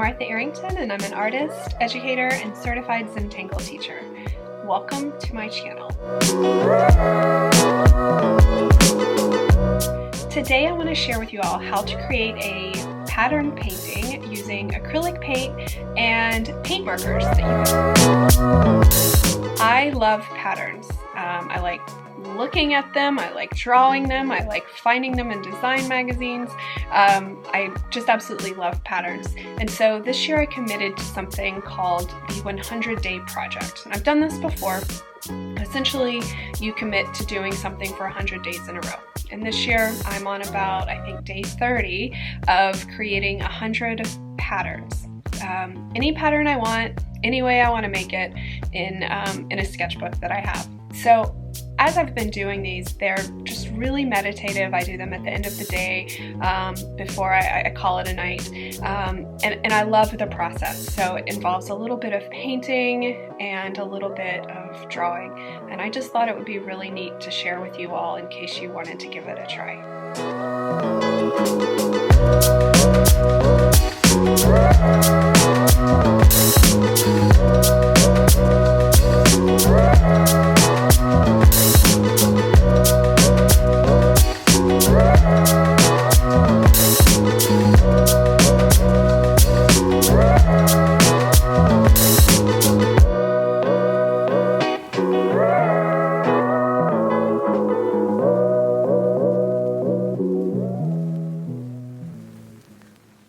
Martha Arrington, and I'm an artist, educator, and certified Zentangle teacher. Welcome to my channel. Today I want to share with you all how to create a pattern painting using acrylic paint and paint markers that you can. I love patterns. I like looking at them, I like drawing them, I like finding them in design magazines. I just absolutely love patterns. And so this year I committed to something called the 100-day project. And I've done this before. Essentially, you commit to doing something for 100 days in a row. And this year I'm on about, I think, day 30 of creating 100 patterns. Any pattern I want, any way I want to make it in a sketchbook that I have. So as I've been doing these, they're just really meditative. I do them at the end of the day before I call it a night. And I love the process. So it involves a little bit of painting and a little bit of drawing. And I just thought it would be really neat to share with you all in case you wanted to give it a try.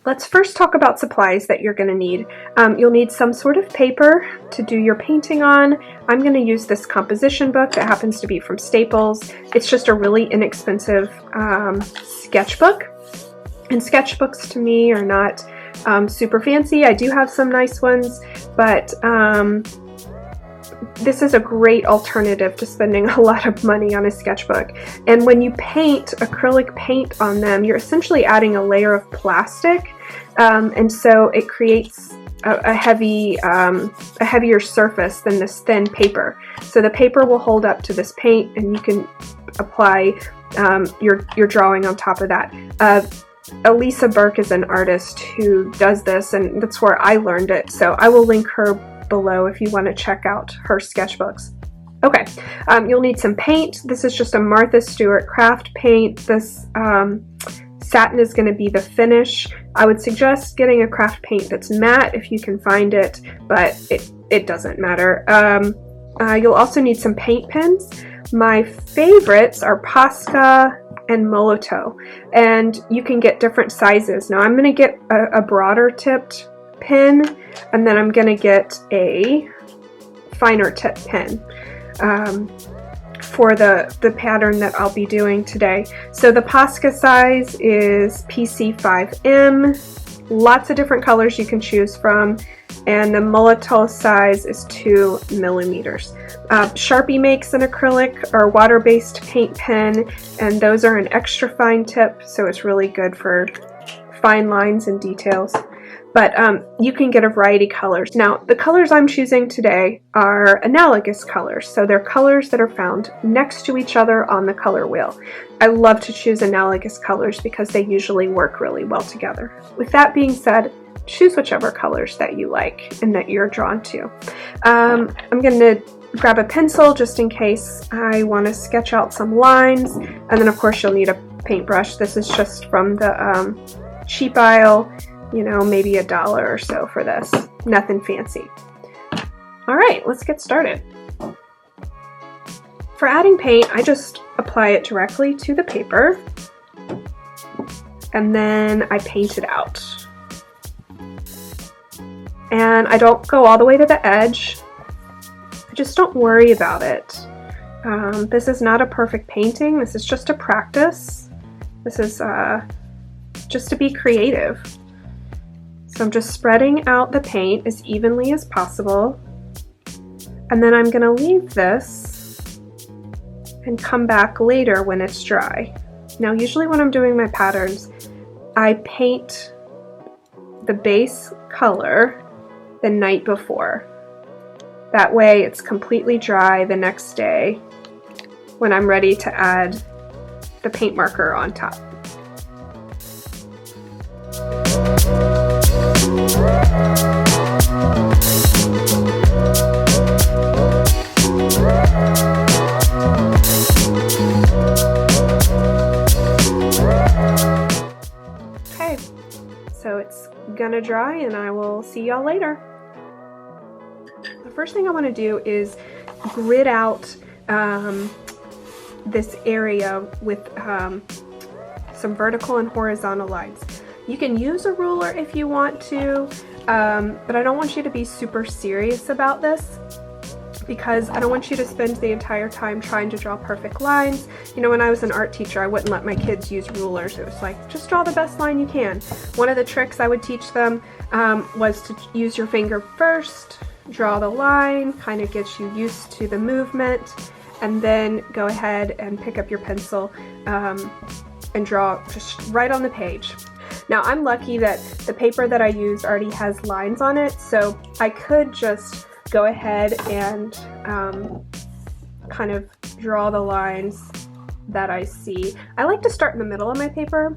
Let's first talk about supplies that you're going to need. You'll need some sort of paper to do your painting on. I'm going to use this composition book that happens to be from Staples. It's just a really inexpensive sketchbook. And sketchbooks to me are not super fancy. I do have some nice ones, but this is a great alternative to spending a lot of money on a sketchbook. And when you paint acrylic paint on them, you're essentially adding a layer of plastic, and so it creates a heavier surface than this thin paper. So the paper will hold up to this paint, and you can apply your drawing on top of that. Alisa Burke is an artist who does this, and that's where I learned it. So I will link her below if you want to check out her sketchbooks. Okay, you'll need some paint. This is just a Martha Stewart craft paint. This satin is going to be the finish. I would suggest getting a craft paint that's matte if you can find it, but it doesn't matter. You'll also need some paint pens. My favorites are Posca and Molotow, and you can get different sizes. Now I'm going to get a broader tipped pen, and then I'm going to get a finer tip pen for the pattern that I'll be doing today. So the Posca size is PC-5M, lots of different colors you can choose from, and the Molotow size is 2 millimeters. Sharpie makes an acrylic or water-based paint pen, and those are an extra fine tip, so it's really good for fine lines and details. But you can get a variety of colors. Now, the colors I'm choosing today are analogous colors, so they're colors that are found next to each other on the color wheel. I love to choose analogous colors because they usually work really well together. With that being said, choose whichever colors that you like and that you're drawn to. I'm going to grab a pencil just in case I want to sketch out some lines, and then of course you'll need a paintbrush. This is just from the cheap aisle. You know, maybe $1 or so for this. Nothing fancy. All right, let's get started. For adding paint, I just apply it directly to the paper, and then I paint it out. And I don't go all the way to the edge. I just don't worry about it. This is not a perfect painting. This is just a practice. This is just to be creative. So I'm just spreading out the paint as evenly as possible, and then I'm going to leave this and come back later when it's dry. Now usually when I'm doing my patterns, I paint the base color the night before. That way it's completely dry the next day when I'm ready to add the paint marker on top. Okay, so it's gonna dry and I will see y'all later. The first thing I want to do is grid out this area with some vertical and horizontal lines. You can use a ruler if you want to, but I don't want you to be super serious about this, because I don't want you to spend the entire time trying to draw perfect lines. You know, when I was an art teacher, I wouldn't let my kids use rulers. It was like, just draw the best line you can. One of the tricks I would teach them was to use your finger first, draw the line, kind of gets you used to the movement, and then go ahead and pick up your pencil and draw just right on the page. Now, I'm lucky that the paper that I used already has lines on it, so I could just go ahead and kind of draw the lines that I see. I like to start in the middle of my paper.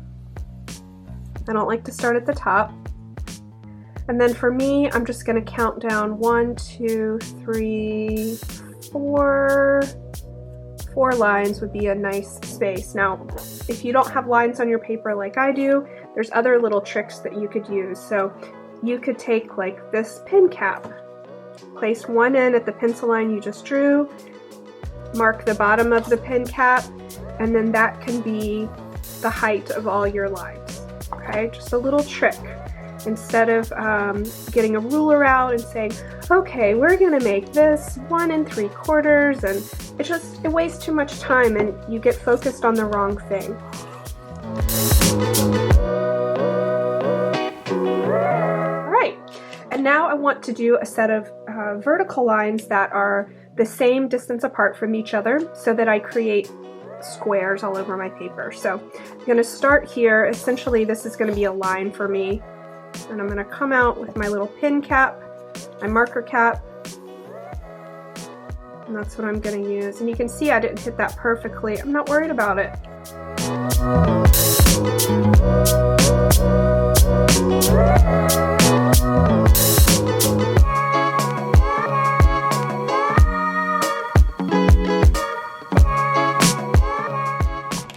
I don't like to start at the top. And then for me, I'm just going to count down 1, 2, 3, 4. 4 lines would be a nice space. Now, if you don't have lines on your paper like I do, there's other little tricks that you could use. So you could take like this pin cap, place one end at the pencil line you just drew, mark the bottom of the pin cap, and then that can be the height of all your lines. Okay, just a little trick. Instead of getting a ruler out and saying, okay, we're gonna make this 1 3/4, and it wastes too much time and you get focused on the wrong thing. All right, and now I want to do a set of vertical lines that are the same distance apart from each other so that I create squares all over my paper. So I'm gonna start here. Essentially, this is gonna be a line for me. And I'm going to come out with my little pin cap, my marker cap, and that's what I'm going to use. And you can see I didn't hit that perfectly. I'm not worried about it.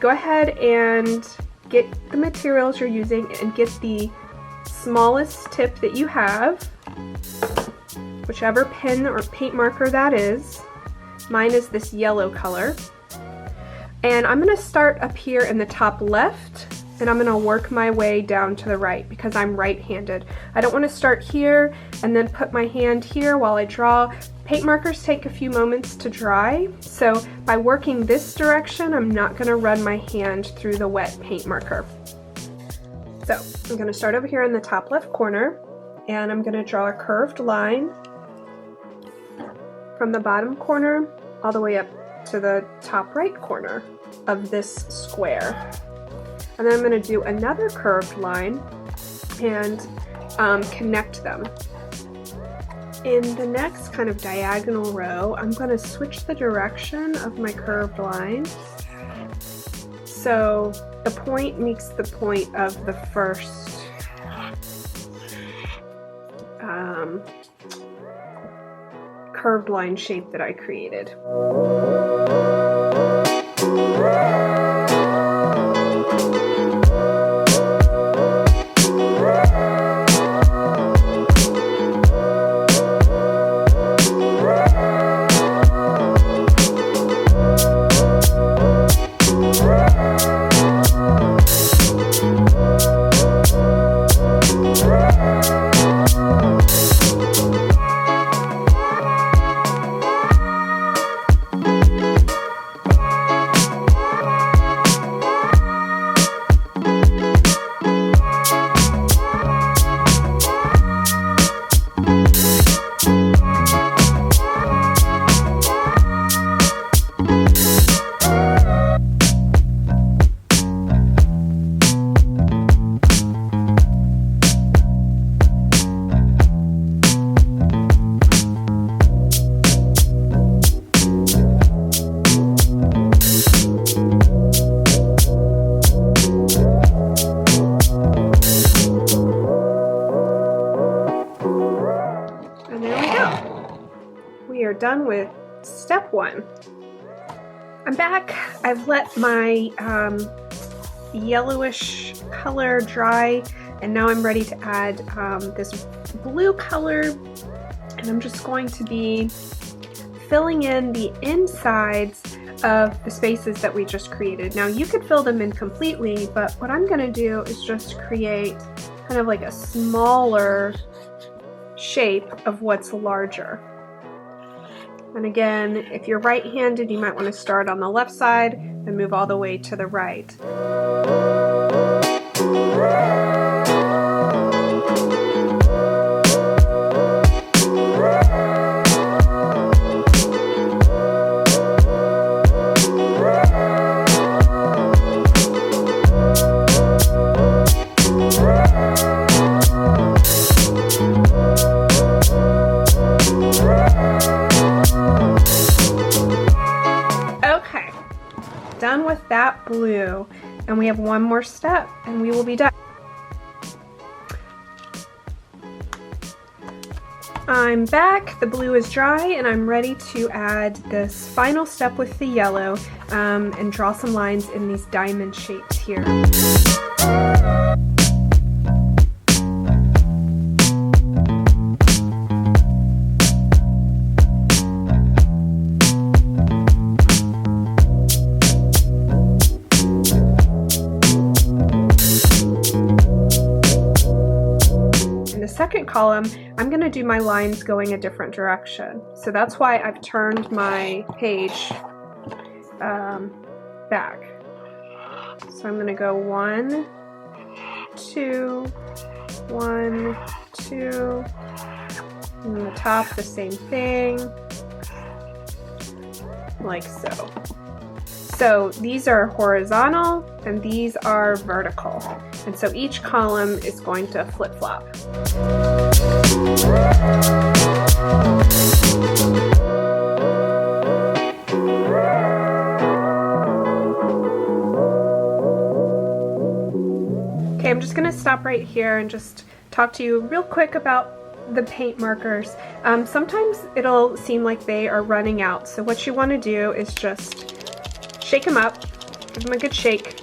Go ahead and get the materials you're using and get the smallest tip that you have, whichever pen or paint marker that is. Mine is this yellow color. And I'm going to start up here in the top left, and I'm going to work my way down to the right because I'm right-handed. I don't want to start here and then put my hand here while I draw. Paint markers take a few moments to dry, so by working this direction, I'm not going to run my hand through the wet paint marker. So I'm going to start over here in the top left corner, and I'm going to draw a curved line from the bottom corner all the way up to the top right corner of this square. And then I'm going to do another curved line and connect them. In the next kind of diagonal row, I'm going to switch the direction of my curved lines. So the point meets the point of the first curved line shape that I created. done with step 1. I'm back. I've let my yellowish color dry, and now I'm ready to add this blue color, and I'm just going to be filling in the insides of the spaces that we just created. Now you could fill them in completely, but what I'm going to do is just create kind of like a smaller shape of what's larger. And again, if you're right-handed, you might want to start on the left side and move all the way to the right. Done with that blue, and we have one more step and we will be done. I'm back, the blue is dry, and I'm ready to add this final step with the yellow and draw some lines in these diamond shapes here. Second column, I'm going to do my lines going a different direction. So that's why I've turned my page back. So I'm going to go 1, 2, 1, 2, and the top the same thing, like so. So these are horizontal and these are vertical. And so each column is going to flip-flop. Okay, I'm just going to stop right here and just talk to you real quick about the paint markers. Sometimes it'll seem like they are running out. So what you want to do is just shake them up, give them a good shake,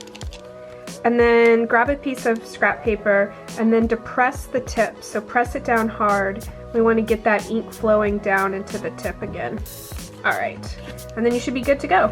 and then grab a piece of scrap paper and then depress the tip. So press it down hard. We want to get that ink flowing down into the tip again. All right, and then you should be good to go.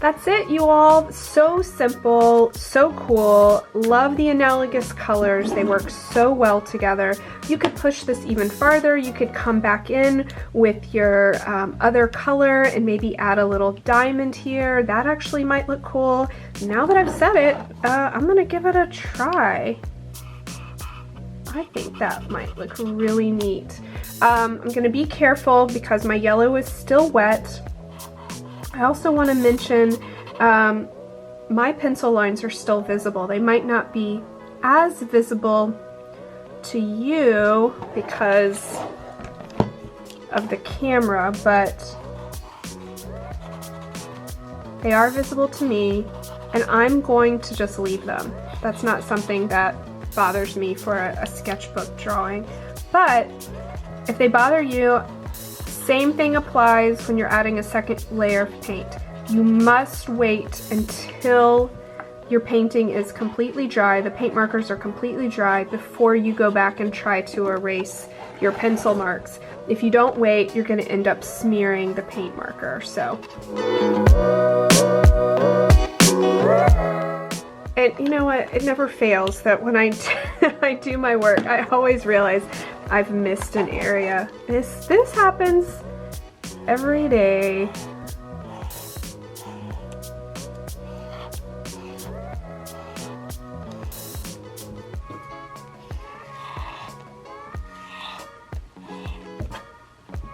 That's it, you all. So simple, so cool. Love the analogous colors. They work so well together. You could push this even farther. You could come back in with your other color and maybe add a little diamond here. That actually might look cool. Now that I've said it, I'm gonna give it a try. I think that might look really neat. I'm gonna be careful because my yellow is still wet. I also want to mention my pencil lines are still visible. They might not be as visible to you because of the camera, but they are visible to me, and I'm going to just leave them. That's not something that bothers me for a sketchbook drawing, but if they bother you, same thing applies when you're adding a second layer of paint. You must wait until your painting is completely dry, the paint markers are completely dry, before you go back and try to erase your pencil marks. If you don't wait, you're going to end up smearing the paint marker. So, and you know what? It never fails that when I do my work, I always realize I've missed an area. This happens every day.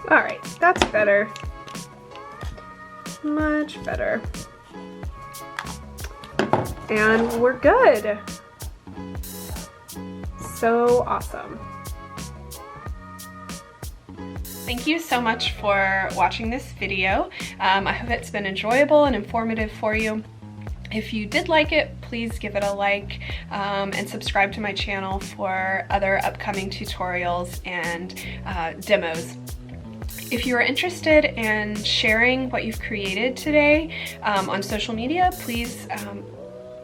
All right, that's better. Much better. And we're good. So awesome. Thank you so much for watching this video. I hope it's been enjoyable and informative for you. If you did like it, please give it a like and subscribe to my channel for other upcoming tutorials and demos. If you are interested in sharing what you've created today on social media, please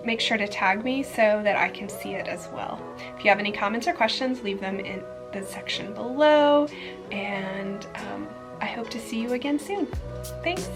make sure to tag me so that I can see it as well. If you have any comments or questions, leave them in the section below, and I hope to see you again soon. Thanks.